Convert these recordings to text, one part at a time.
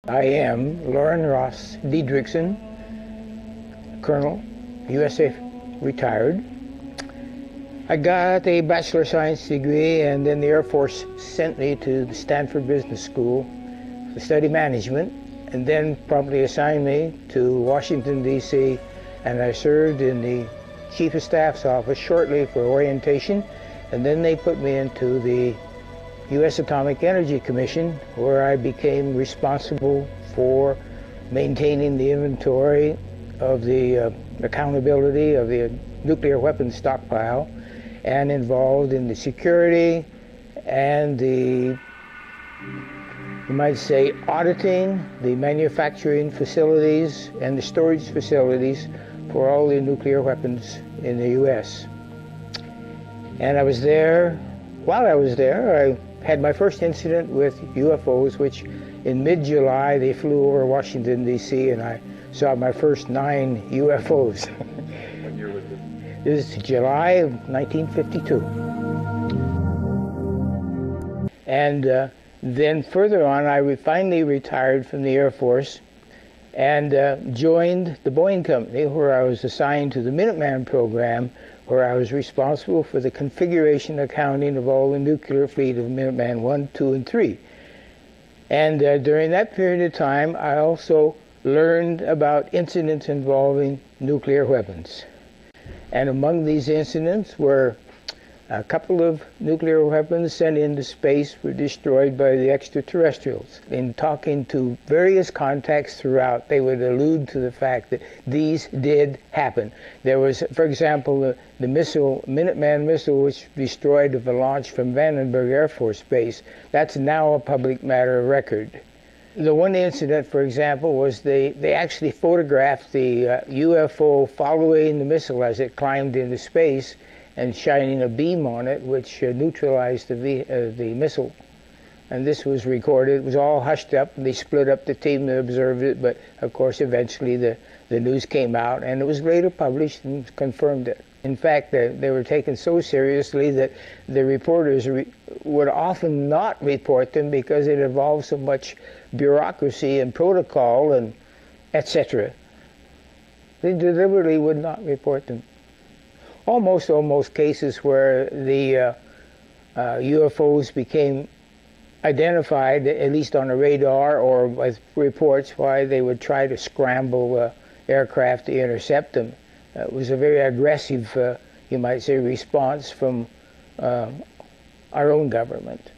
I am Lauren Ross Diedrichsen, Colonel, USA retired. I got a Bachelor of Science degree, and then the Air Force sent me to the Stanford Business School to study management, and then promptly assigned me to Washington, D.C., and I served in the Chief of Staff's office shortly for orientation, and then they put me into the U.S. Atomic Energy Commission, where I became responsible for maintaining the inventory of the accountability of the nuclear weapons stockpile, and involved in the security and the, you might say, auditing the manufacturing facilities and the storage facilities for all the nuclear weapons in the U.S. And I was there, while I was there, I had my first incident with UFOs, which in mid-July they flew over Washington, D.C., and I saw my first 9 UFOs. What year was this? This is July of 1952. And then further on, I finally retired from the Air Force and joined the Boeing Company, where I was assigned to the Minuteman program, where I was responsible for the configuration accounting of all the nuclear fleet of Minuteman 1, 2, and 3. And during that period of time, I also learned about incidents involving nuclear weapons. And among these incidents were a couple of nuclear weapons sent into space were destroyed by the extraterrestrials. In talking to various contacts throughout, they would allude to the fact that these did happen. There was, for example, the missile, Minuteman missile, which destroyed the launch from Vandenberg Air Force Base. That's now a public matter of record. The one incident, for example, was they actually photographed the UFO following the missile as it climbed into space and shining a beam on it, which neutralized the missile. And this was recorded. It was all hushed up, and they split up the team that observed it, but of course eventually the news came out, and it was later published and confirmed it. In fact, they were taken so seriously that the reporters would often not report them because it involved so much bureaucracy and protocol and etc. They deliberately would not report them. Almost cases where the UFOs became identified, at least on a radar or with reports, why they would try to scramble aircraft to intercept them. It was a very aggressive, you might say, response from our own government.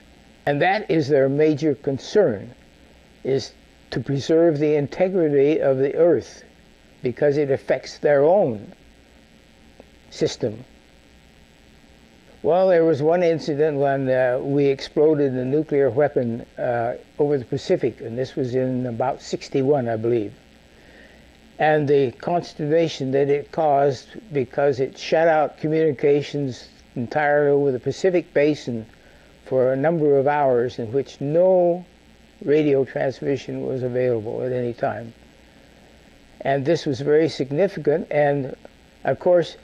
And that is their major concern, is to preserve the integrity of the Earth, because it affects their own system. Well, there was one incident when we exploded a nuclear weapon over the Pacific, and this was in about '61, I believe. And the consternation that it caused, because it shut out communications entirely over the Pacific Basin for a number of hours, in which no radio transmission was available at any time. And this was very significant, and of course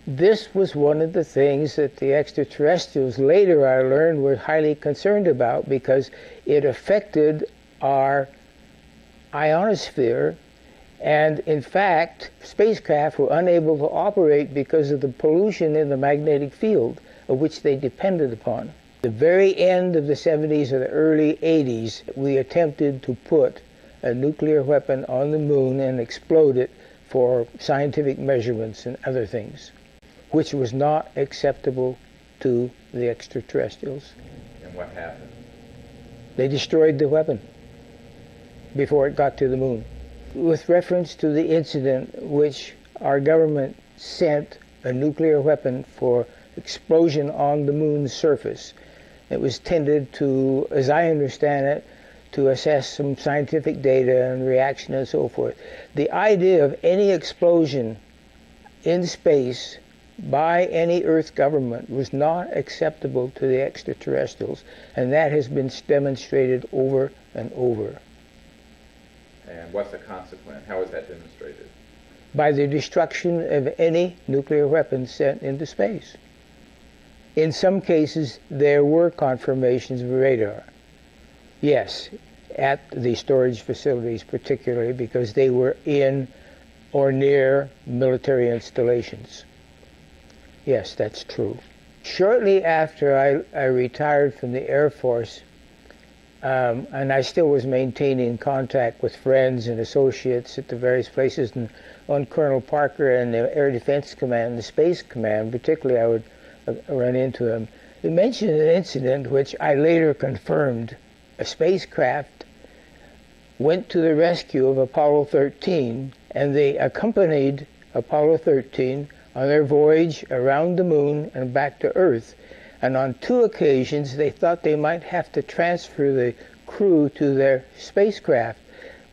this was one of the things that the extraterrestrials, later I learned, were highly concerned about, because it affected our ionosphere. And in fact, spacecraft were unable to operate because of the pollution in the magnetic field of which they depended upon. The very end of the 70s or the early 80s, we attempted to put a nuclear weapon on the moon and explode it for scientific measurements and other things, which was not acceptable to the extraterrestrials. And what happened? They destroyed the weapon before it got to the moon. With reference to the incident which our government sent a nuclear weapon for explosion on the moon's surface, it was tended to, as I understand it, to assess some scientific data and reaction and so forth. The idea of any explosion in space by any Earth government was not acceptable to the extraterrestrials, and that has been demonstrated over and over. And what's the consequence? How is that demonstrated? By the destruction of any nuclear weapons sent into space. In some cases, there were confirmations of radar. Yes, at the storage facilities, particularly because they were in or near military installations. Yes, that's true. Shortly after I retired from the Air Force, and I still was maintaining contact with friends and associates at the various places, and on Colonel Parker and the Air Defense Command, the Space Command, particularly, I would run into him. He mentioned an incident which I later confirmed. A spacecraft went to the rescue of Apollo 13, and they accompanied Apollo 13 on their voyage around the moon and back to Earth. And on 2 occasions, they thought they might have to transfer the crew to their spacecraft,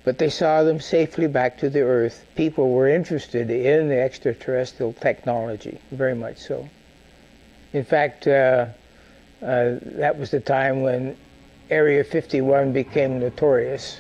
but they saw them safely back to the Earth. People were interested in the extraterrestrial technology, very much so. In fact, that was the time when Area 51 became notorious.